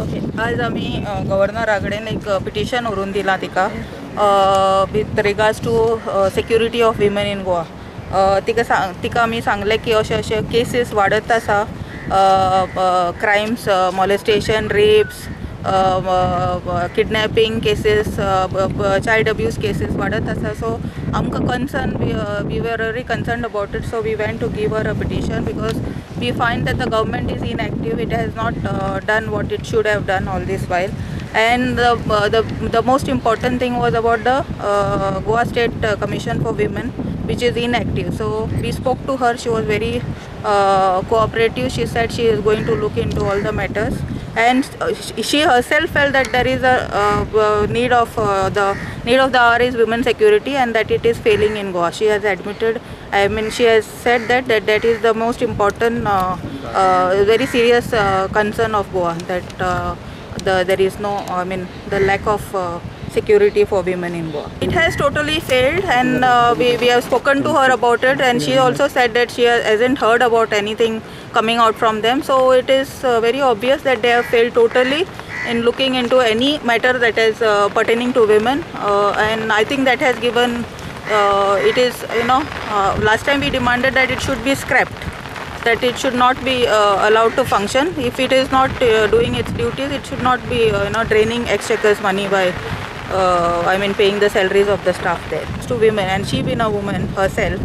Okay, आज आम्ही governor रागडेन एक पिटिशन व्हरून दिला तिका with regards to security of women in Goa. तिका आमी सांगले की अशे अशे केसीस वाडत आसा, crimes, molestation, rapes, kidnapping cases, child abuse cases वाडत आसा. सो आमकां concern, we were very concerned about it. So we went to give her a petition because we find that the government is inactive. It has not done what it should have done all this while. And the most important thing was about the Goa State Commission for Women, which is inactive. So we spoke to her. She was very cooperative. She said she is going to look into all the matters, and she herself felt that there is a need of the hour is women security, and that it is failing in Goa. She has admitted, I mean, she has said that is the most important, very serious concern of Goa, that there is no, I mean, the lack of security for women in Goa. It has totally failed, and we have spoken to her about it, and she also said that she hasn't heard about anything coming out from them. So it is very obvious that they have failed totally in looking into any matter that is pertaining to women, and I think that has given it is, last time we demanded that it should be scrapped, that it should not be allowed to function. If it is not doing its duties, it should not be draining exchequer's money by paying the salaries of the staff there to women. And she being a woman herself,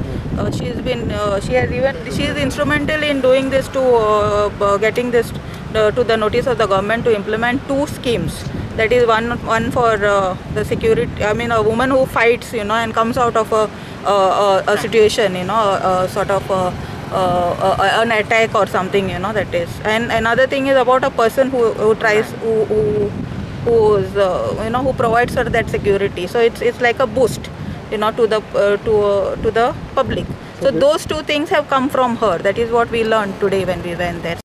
she is instrumental in doing this, to getting this to the notice of the government to implement two schemes. That is one for the security, I mean, a woman who fights, and comes out of a situation, sort of an attack or something, that is. And another thing is about a person who tries, who provides her that security. So it's like a boost, to the public. So those two things have come from her. That is what we learned today when we went there.